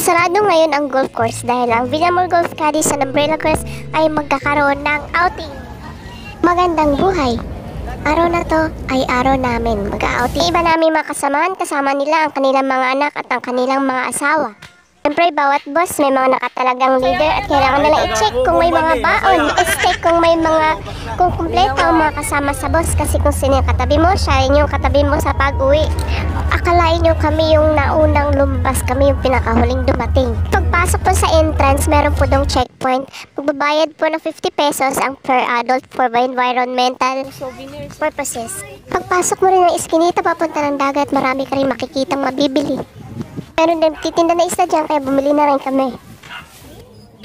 Sarado ngayon ang golf course dahil ang Villamor Golf Caddy sa Umbrella Crest ay magkakaroon ng outing. Magandang buhay! Araw na to ay araw namin mag-outing. Iba namin mga kasamahan, kasama nila ang kanilang mga anak at ang kanilang mga asawa. Siyempre, bawat boss may mga nakatalagang leader at kailangan nila i-check kung may mga baon, i-check kung may mga, kung kumpleto ang mga kasama sa boss, kasi kung sino yung katabi mo, siya rin yung katabi mo sa pag-uwi. Akalain nyo kami yung naunang lumbas, kami yung pinakahuling dumating. Pagpasok po sa entrance, meron po dong checkpoint. Magbabayad po ng 50 pesos ang per adult for environmental purposes. Pagpasok mo rin ng iskinita, papunta ng dagat, marami ka rin makikitang mabibili. Meron din titinda na isda dyan, kaya bumili na rin kami.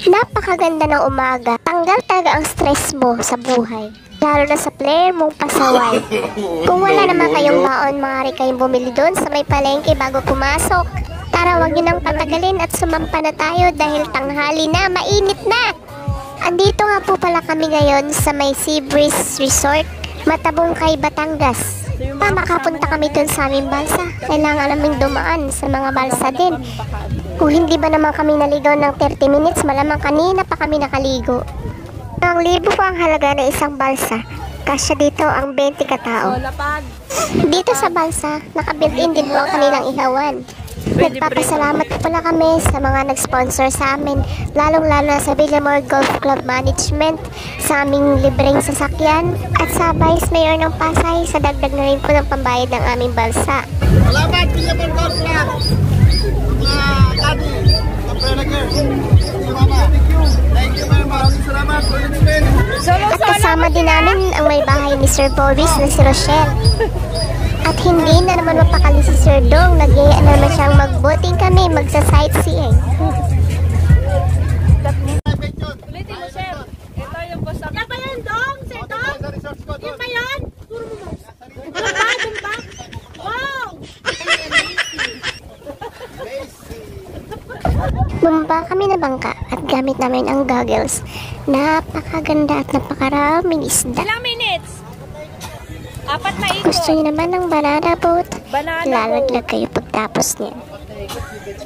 Napakaganda ng umaga. Tanggal talaga ang stress mo sa buhay. Lalo na sa player mong pasaway. Kung wala naman kayong baon, maaari kayong bumili doon sa may palengke bago pumasok. Tara, wag nyo nang patagalin at sumampa na tayo dahil tanghali na, mainit na! Andito nga po pala kami ngayon sa may Sea Breeze Resort, Matabungkay, Batangas. Makapunta kami dun sa aming balsa. Kailangan naming dumaan sa mga balsa din. Kung hindi ba naman kami naligaw ng 30 minutes, malamang kanina pa kami nakaligo. Ang libo po ang halaga ng isang balsa. Kasya dito ang 20 katao. Dito sa balsa, naka-built-in din po ang kanilang ihawan. Nagpapasalamat po pala kami sa mga nag-sponsor sa amin, lalong-lalo na sa Villamor Golf Club Management, sa aming libreng sasakyan, at sa Vice Mayor ng Pasay sa dagdag na rin po ng pambayad ng aming balsa. Salamat Villamor Golf Club! Mga Kadi, Umbrella Girls, thank you very much. Salamat for At kasama din namin ang may bahay ni Sir Boris na si Rochelle. At hindi na naman mapakali si Sir Dong, nagyaya na naman siyang magboting kami, magsa-sightseeing. Ulitin mo, Sir. Ito yung basta. Yan ba yan, Dong? Sir Dong? Yan ba yan? Turo mo. Doon ba? Wow! Bumaba kami na bangka at gamit namin ang goggles. Napakaganda at napakaraming isda. Ilang minutes? 4 na ikot. Gusto niyo naman ng banana boat? Lalaglag kayo pagtapos niya.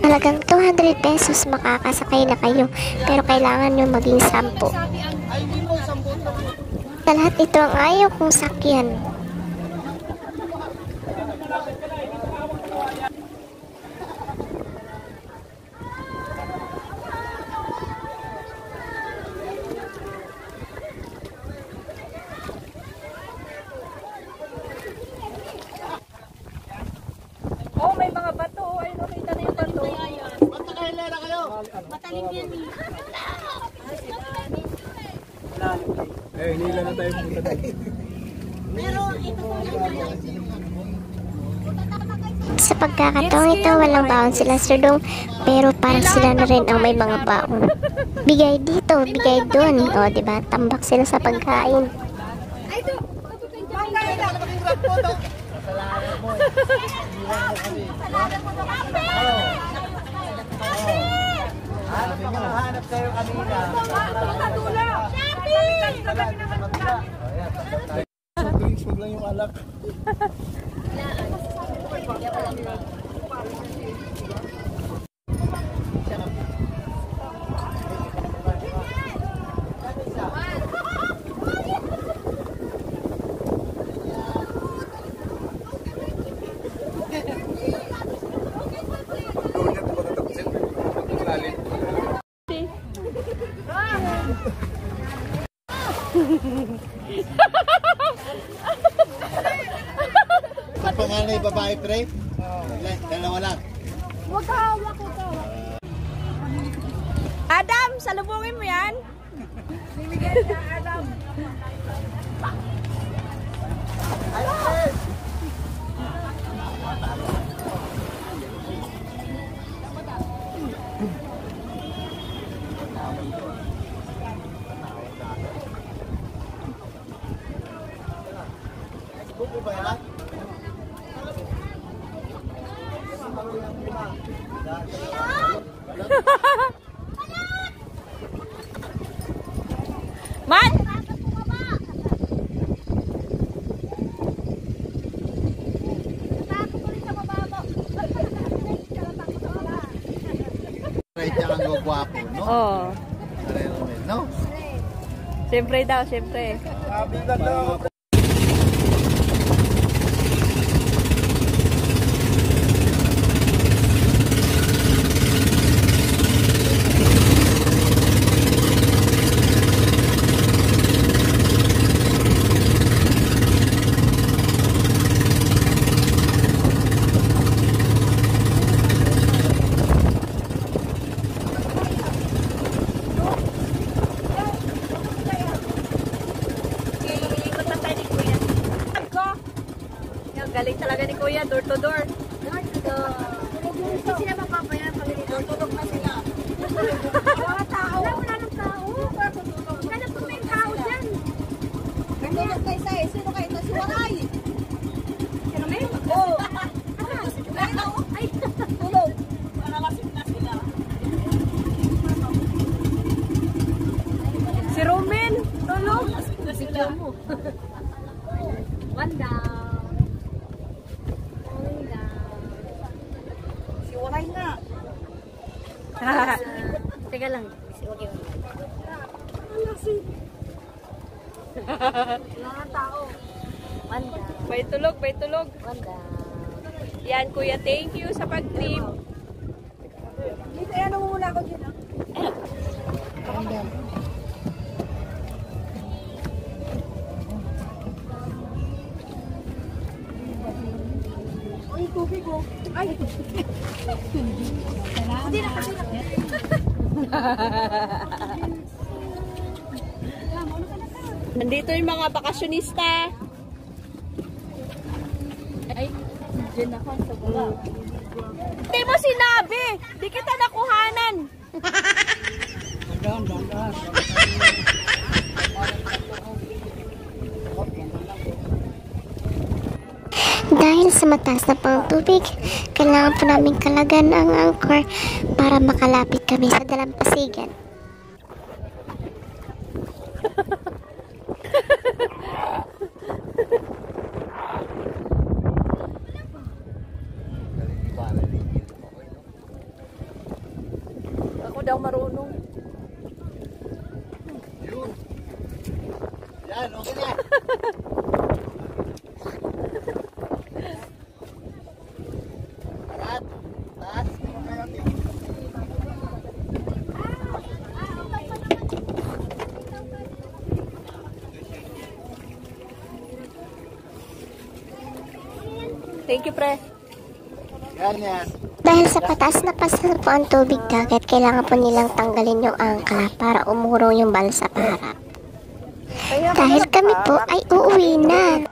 Halagang 200 pesos makakasakay na kayo, pero kailangan nyo maging 10. Sa lahat ito ang ayaw kong sakyan. Oh, may mga bato. Ay, nakita na yung bato. Matakailera kayo! Matalim yan eh. Eh, hinila na tayo pumunta tayo. Sa pagkakataong ito, walang baon sila Sir Dong, pero parang sila na rin ang may mga baon. Bigay dito, bigay doon. O, diba? Tambak sila sa pagkain. Hanap kayo kanina. Wag lang yung alak. Ang panganay babae pre? Dalawa lang. Huwag ka hawak, huwag ka hawak. Adam, salubungin mo yan. Bibigyan niya, Adam. Man! gwapo, no? Oo. No? Siyempre daw, siyempre. Kabigat daw. Galing talaga ni Kuya, door to door. Hindi sila mapapayan pag tulog na sila. Wala tao. Wala ng tao. Wala po may tao dyan. Tulog kayo sa sino kayo na suwaray? Sino may? Oo. Ay, tulog. Nalalasip na sila. Si Roman, tulog. Si Jomo. Wanda. Siwalay na. Teka lang. Okay. Mga tao. Wanda. Bay tulog, bay tulog. Wanda. Yan, Kuya, thank you sa pag-trip. Dito, ano muna ako dyan. Wanda. Ay, tubig ko. Ay. Hindi na kasi. Nandito yung mga bakasyonista. Ay, dyan ako sa baba. Hindi mo sinabi! Di kita nakuhanan! Dahil sa mataas na pang tubig, kailangan po namin kalagan ang anchor para makalapit kami sa dalampasigan. Ako daw marunong. Yun. Yan, okay na. Taas. Taas. Thank you, pre. Yan, yan. Dahil sa pataas na pasa po ang tubig dagat, kailangan po nilang tanggalin yung angkla para umurong yung balsa paharap. Dahil kami po ay uuwi na.